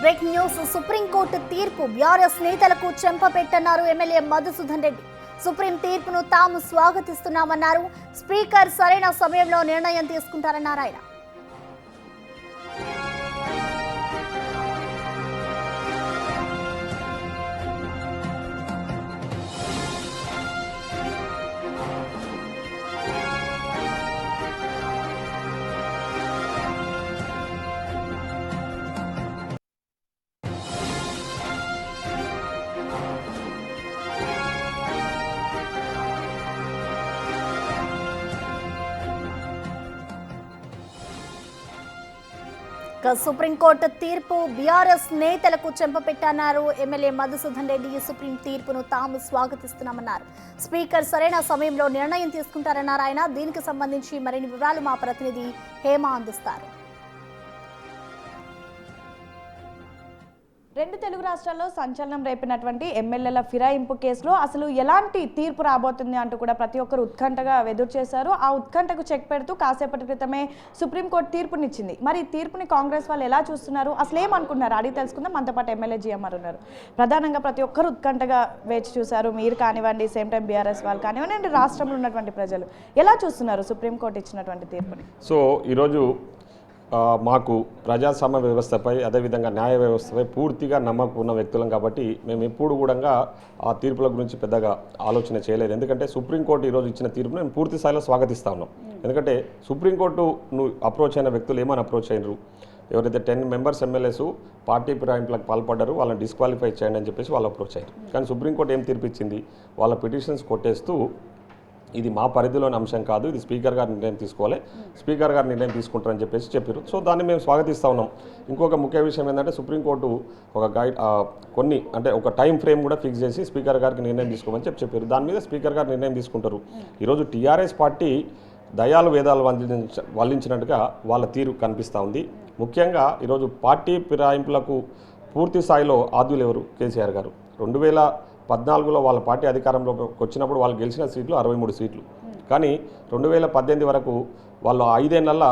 Breaking news supreme court తీర్పు BRS నేతలకు చెంపపెట్టన్నారు MLA Madhusudan Reddy. Supreme తీర్పును తాము స్వాగతిస్తున్నామన్నారు. స్పీకర్ సరైన సమయంలో నిర్ణయం తీసుకుంటారన్నారు ఆయన. సుప్రీంకోర్టు తీర్పు బీఆర్ఎస్ నేతలకు చెంపపెట్టన్నారు ఎమ్మెల్యే మధుసూదన్ రెడ్డి. సుప్రీం తీర్పును తాము స్వాగతిస్తున్నామన్నారు. స్పీకర్ సరైన సమయంలో నిర్ణయం తీసుకుంటారన్నారు ఆయన. దీనికి సంబంధించి మరిన్ని వివరాలు మా ప్రతినిధి హేమ అందిస్తారు. రెండు తెలుగు రాష్ట్రాల్లో సంచలనం రేపినటువంటి ఎమ్మెల్యేల ఫిరాయింపు కేసులో అసలు ఎలాంటి తీర్పు రాబోతుంది అంటూ కూడా ప్రతి ఒక్కరు ఉత్కంఠగా ఎదురు చేశారు. ఆ ఉత్కంఠకు చెక్ పెడుతూ కాసేపటి క్రితమే సుప్రీంకోర్టు తీర్పునిచ్చింది. మరి ఈ తీర్పుని కాంగ్రెస్ వాళ్ళు ఎలా చూస్తున్నారు, అసలు ఏమనుకున్నారు అడిగి తెలుసుకుందాం. మనతో పాటు ఎమ్మెల్యే జిఎంఆర్ ఉన్నారు. ప్రధానంగా ప్రతి ఒక్కరు ఉత్కంఠగా వేచి చూశారు. మీరు కానివ్వండి, సేమ్ టైం బీఆర్ఎస్ వాళ్ళు కానివ్వండి, అండ్ రాష్ట్రంలో ఉన్నటువంటి ప్రజలు ఎలా చూస్తున్నారు సుప్రీంకోర్టు ఇచ్చినటువంటి తీర్పుని? సో ఈరోజు మాకు ప్రజాస్వామ్య వ్యవస్థపై అదేవిధంగా న్యాయ వ్యవస్థపై పూర్తిగా నమ్మకం ఉన్న వ్యక్తులం కాబట్టి మేము ఎప్పుడు కూడా ఆ తీర్పుల గురించి పెద్దగా ఆలోచన చేయలేదు. ఎందుకంటే సుప్రీంకోర్టు ఈరోజు ఇచ్చిన తీర్పును మేము పూర్తి స్థాయిలో స్వాగతిస్తా ఉన్నాం. ఎందుకంటే సుప్రీంకోర్టును అప్రోచ్ అయిన వ్యక్తులు ఏమని అప్రోచ్ అయినరు, ఎవరైతే 10 మెంబర్స్ ఎమ్మెల్యేస్ పార్టీ ఫిరాయింపులకు పాల్పడ్డారు వాళ్ళని డిస్క్వాలిఫై చేయండి అని చెప్పేసి వాళ్ళు అప్రోచ్ అయ్యారు. కానీ సుప్రీంకోర్టు ఏం తీర్పిచ్చింది, వాళ్ళ పిటిషన్స్ కొట్టేస్తూ ఇది మా పరిధిలోని అంశం కాదు, ఇది స్పీకర్ గారు నిర్ణయం తీసుకోవాలి, స్పీకర్ గారు నిర్ణయం తీసుకుంటారని చెప్పేసి చెప్పారు. సో దాన్ని మేము స్వాగతిస్తూ ఉన్నాం. ఇంకొక ముఖ్య విషయం ఏంటంటే సుప్రీంకోర్టు ఒక కొన్ని ఒక టైం ఫ్రేమ్ కూడా ఫిక్స్ చేసి స్పీకర్ గారికి నిర్ణయం తీసుకోమని చెప్పారు. దాని మీద స్పీకర్ గారు నిర్ణయం తీసుకుంటారు. ఈరోజు టీఆర్ఎస్ పార్టీ దయాలు వేదాలు వల్లించినట్టుగా వాళ్ళ తీరు కనిపిస్తూ ఉంది. ముఖ్యంగా ఈరోజు పార్టీ ఫిరాయింపులకు పూర్తి స్థాయిలో ఆద్యులు ఎవరు? కేసీఆర్ గారు. 2014లో వాళ్ళ పార్టీ అధికారంలోకి వచ్చినప్పుడు వాళ్ళు గెలిచిన సీట్లు 63 సీట్లు. కానీ 2018 వరకు వాళ్ళు 5 ఏళ్లలో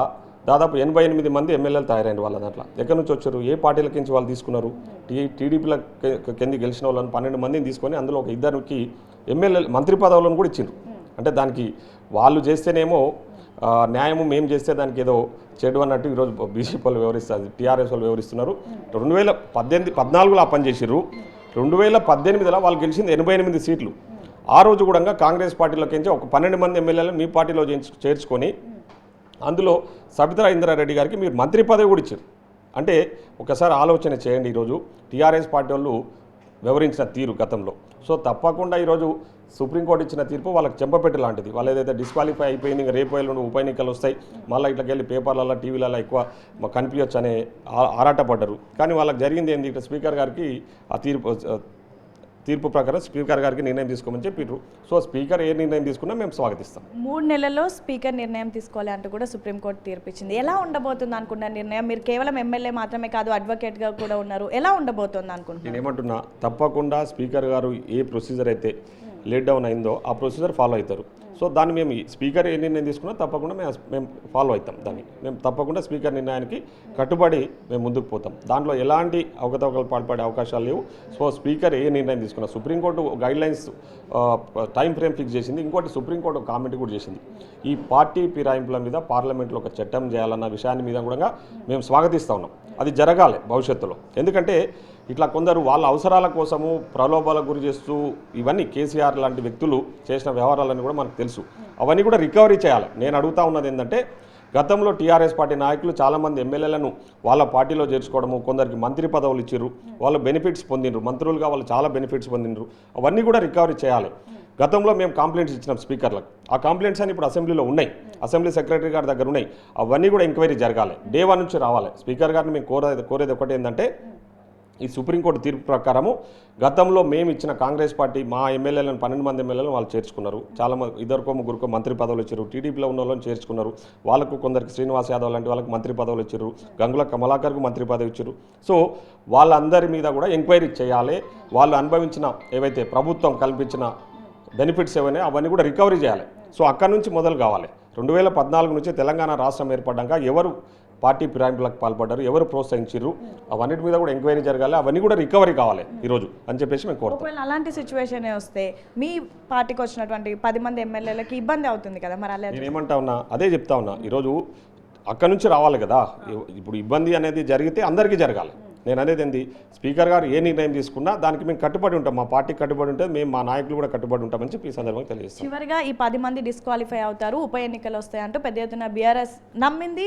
దాదాపు 88 మంది ఎమ్మెల్యేలు తయారైన వాళ్ళ దాంట్లో. ఎక్కడి నుంచి వచ్చారు, ఏ పార్టీల నుంచి వాళ్ళు తీసుకున్నారు? టీడీపీల కింద గెలిచిన వాళ్ళని 12 మందిని తీసుకొని అందులో ఒక 2 ఎమ్మెల్యేలు మంత్రి పదవులను కూడా ఇచ్చిండ్రు. అంటే దానికి వాళ్ళు చేస్తేనేమో న్యాయము, మేము చేస్తే దానికి ఏదో చెడు అన్నట్టు ఈరోజు బీజేపీ వాళ్ళు వివరిస్తారు, టీఆర్ఎస్ వాళ్ళు వివరిస్తున్నారు. 2014లో ఆ పని చేసిర్రు. 2018లో వాళ్ళు గెలిచింది 88 సీట్లు. ఆ రోజు కూడా కాంగ్రెస్ పార్టీలోకి ఒక 12 మంది ఎమ్మెల్యేలను మీ పార్టీలో చేర్చుకొని అందులో సబితా ఇంద్రారెడ్డి గారికి మీరు మంత్రి పదవి కూడా ఇచ్చారు. అంటే ఒకసారి ఆలోచన చేయండి ఈరోజు టీఆర్ఎస్ పార్టీ వాళ్ళు వివరించిన తీరు గతంలో. సో తప్పకుండా ఈరోజు సుప్రీంకోర్టు ఇచ్చిన తీర్పు వాళ్ళకి చెంపపెట్టు లాంటిది. వాళ్ళు ఏదైతే డిస్క్వాలిఫై అయిపోయింది, ఇంకా రేపు ఎల్లుండి ఉప ఎన్నికలు వస్తాయి, మళ్ళీ ఇట్లకి వెళ్ళి పేపర్లలో టీవీలలో ఎక్కువ కనిపించచ్చు అనే ఆరాటపడ్డారు. కానీ వాళ్ళకి జరిగింది ఏంటి, ఇట్లా స్పీకర్ గారికి ఆ తీర్పు ప్రకారం స్పీకర్ గారికి నిర్ణయం తీసుకోమని చెప్పారు. సో స్పీకర్ ఏ నిర్ణయం తీసుకున్నా మేము స్వాగతిస్తాం. 3 నెలల్లో స్పీకర్ నిర్ణయం తీసుకోవాలి అంటూ కూడా సుప్రీంకోర్టు తీర్పిచ్చింది. ఎలా ఉండబోతుంది అనుకున్న నిర్ణయం? మీరు కేవలం ఎమ్మెల్యే మాత్రమే కాదు, అడ్వకేట్గా కూడా ఉన్నారు. ఎలా ఉండబోతుంది అనుకుంటున్నారు? నేను ఏమంటున్నా, తప్పకుండా స్పీకర్ గారు ఏ ప్రొసీజర్ అయితే లేట్ డౌన్ అయిందో ఆ ప్రొసీజర్ ఫాలో అవుతారు. సో దాన్ని మేము స్పీకర్ ఏ నిర్ణయం తీసుకున్నా తప్పకుండా మేము ఫాలో అవుతాం. దాన్ని మేము తప్పకుండా స్పీకర్ నిర్ణయానికి కట్టుబడి మేము ముందుకు పోతాం. దాంట్లో ఎలాంటి అవకతవకలు పాల్పడే అవకాశాలు లేవు. సో స్పీకర్ ఏ నిర్ణయం తీసుకున్నా, supreme court guidelines time frame fix చేసింది. ఇంకోటి సుప్రీంకోర్టు కామెంట్ కూడా చేసింది. ఈ పార్టీ ఫిరాయింపుల మీద పార్లమెంట్లో ఒక చట్టం చేయాలన్న విషయాన్ని మీద కూడా మేము స్వాగతిస్తూ ఉన్నాం. అది జరగాలి భవిష్యత్తులో. ఎందుకంటే ఇట్లా కొందరు వాళ్ళ అవసరాల కోసము ప్రలోభాలకు గురి చేస్తూ ఇవన్నీ కేసీఆర్ లాంటి వ్యక్తులు చేసిన వ్యవహారాలన్నీ కూడా మనకు తెలుసు. అవన్నీ కూడా రికవరీ చేయాలి. నేను అడుగుతా ఉన్నది ఏంటంటే, గతంలో టీఆర్ఎస్ పార్టీ నాయకులు చాలామంది ఎమ్మెల్యేలను వాళ్ళ పార్టీలో చేర్చుకోవడము, కొందరికి మంత్రి పదవులు ఇచ్చిర్రు, వాళ్ళు బెనిఫిట్స్ పొందిండ్రు, మంత్రులుగా వాళ్ళు చాలా బెనిఫిట్స్ పొందిండ్రు. అవన్నీ కూడా రికవరీ చేయాలి. గతంలో మేము కంప్లైంట్స్ ఇచ్చినాం స్పీకర్లకు. ఆ కంప్లైంట్స్ అని ఇప్పుడు అసెంబ్లీలో ఉన్నాయి, అసెంబ్లీ సెక్రటరీ గారి దగ్గర ఉన్నాయి. అవన్నీ కూడా ఎంక్వైరీ జరగాలి. డే 1 నుంచి రావాలి. స్పీకర్ గారిని మేము కోరేది ఒకటి ఏంటంటే, ఈ సుప్రీంకోర్టు తీర్పు ప్రకారము గతంలో మేము ఇచ్చిన కాంగ్రెస్ పార్టీ మా ఎమ్మెల్యేలను 12 మంది ఎమ్మెల్యేలను వాళ్ళు చేర్చుకున్నారు. చాలామంది 2-3 మంత్రి పదవులు ఇచ్చారు. టీడీపీలో ఉన్న వాళ్ళని చేర్చుకున్నారు. వాళ్ళకు కొందరికి శ్రీనివాస్ యాదవ్ లాంటి వాళ్ళకి మంత్రి పదవులు ఇచ్చారు. గంగుల కమలాకర్కు మంత్రి పదవి ఇచ్చారు. సో వాళ్ళందరి మీద కూడా ఎంక్వైరీ చేయాలి. వాళ్ళు అనుభవించిన ఏవైతే ప్రభుత్వం కల్పించిన బెనిఫిట్స్ ఏవైనా అవన్నీ కూడా రికవరీ చేయాలి. సో అక్కడి నుంచి మొదలు కావాలి. 2014 నుంచి తెలంగాణ రాష్ట్రం ఏర్పడ్డాక ఎవరు పార్టీ ఫిరాయింపులకు పాల్పడ్డారు, ఎవరు ప్రోత్సహించారు, అవన్నిటి మీద కూడా ఎంక్వైరీ జరగాలి, అవన్నీ కూడా రికవరీ కావాలి ఈరోజు అని చెప్పేసి మేము కోరుతాం. ఒకవేళ అలాంటి సిచ్యువేషన్ వస్తే మీ పార్టీకి వచ్చినటువంటి 10 మంది ఎమ్మెల్యేలకి ఇబ్బంది అవుతుంది కదా, మరి అలా నేను ఏమంటా ఉన్నా అదే చెప్తా ఉన్నా, ఈరోజు అక్కడ నుంచి రావాలి కదా. ఇప్పుడు ఇబ్బంది అనేది జరిగితే అందరికీ జరగాలి. నేను అనేది ఏంది, స్పీకర్ గారు ఏ నిర్ణయం తీసుకున్నా దానికి మేము కట్టుబడి ఉంటాం, మా పార్టీ కట్టుబడి ఉంటుంది, మేము మా నాయకులు కూడా కట్టుబడి ఉంటామని చెప్పి ఈ సందర్భంగా తెలియజేస్తాం. చివరిగా ఈ 10 మంది డిస్క్వాలిఫై అవుతారు, ఉప ఎన్నికలు వస్తాయంటూ పెద్ద ఎత్తున బీఆర్ఎస్ నమ్మింది,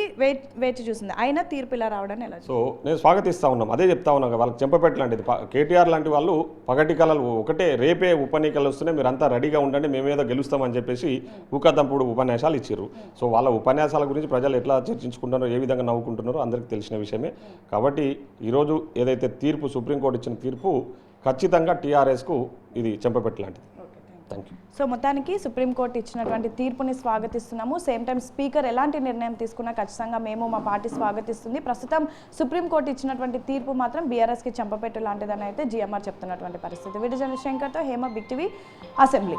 వేచి చూసింది, అయినా తీర్పు ఇలా రావడానికి ఎలా? సో నేను స్వాగతిస్తూ ఉన్నాం, అదే చెప్తా ఉన్నాం, వాళ్ళకి చెంపపెట్టు లాంటిది. కేటీఆర్ లాంటి వాళ్ళు పగటి కళలు ఒకటే, రేపే ఉప ఎన్నికలు వస్తున్నాయి, మీరు అంతా రెడీగా ఉండండి, మేమేదో గెలుస్తామని చెప్పేసి ఊకదంపుడు ఉపన్యాసాలు ఇచ్చారు. సో వాళ్ళ ఉపన్యాసాల గురించి ప్రజలు ఎట్లా చర్చించుకుంటున్నారో, ఏ విధంగా నవ్వుకుంటున్నారో అందరికీ తెలిసిన విషయమే. కాబట్టి ఈరోజు ఏదైతే తీర్పు సుప్రీంకోర్టు ఇచ్చిన తీర్పు ఖచ్చితంగా టీఆర్ఎస్కు ఇది చెంపపెట్టు లాంటిది. Thank you. సో మొత్తానికి సుప్రీంకోర్టు ఇచ్చినటువంటి తీర్పుని స్వాగతిస్తున్నాము. సేమ్ టైం స్పీకర్ ఎలాంటి నిర్ణయం తీసుకున్నా ఖచ్చితంగా మేము మా పార్టీ స్వాగతిస్తుంది. ప్రస్తుతం సుప్రీంకోర్టు ఇచ్చినటువంటి తీర్పు మాత్రం బీఆర్ఎస్కి చెంపపెట్టు లాంటిదని అయితే జీఎంఆర్ చెప్తున్నటువంటి పరిస్థితి. వీడియో జర్నలిస్ట్ శంకర్తో హేమ, బిగ్ టీవీ, అసెంబ్లీ.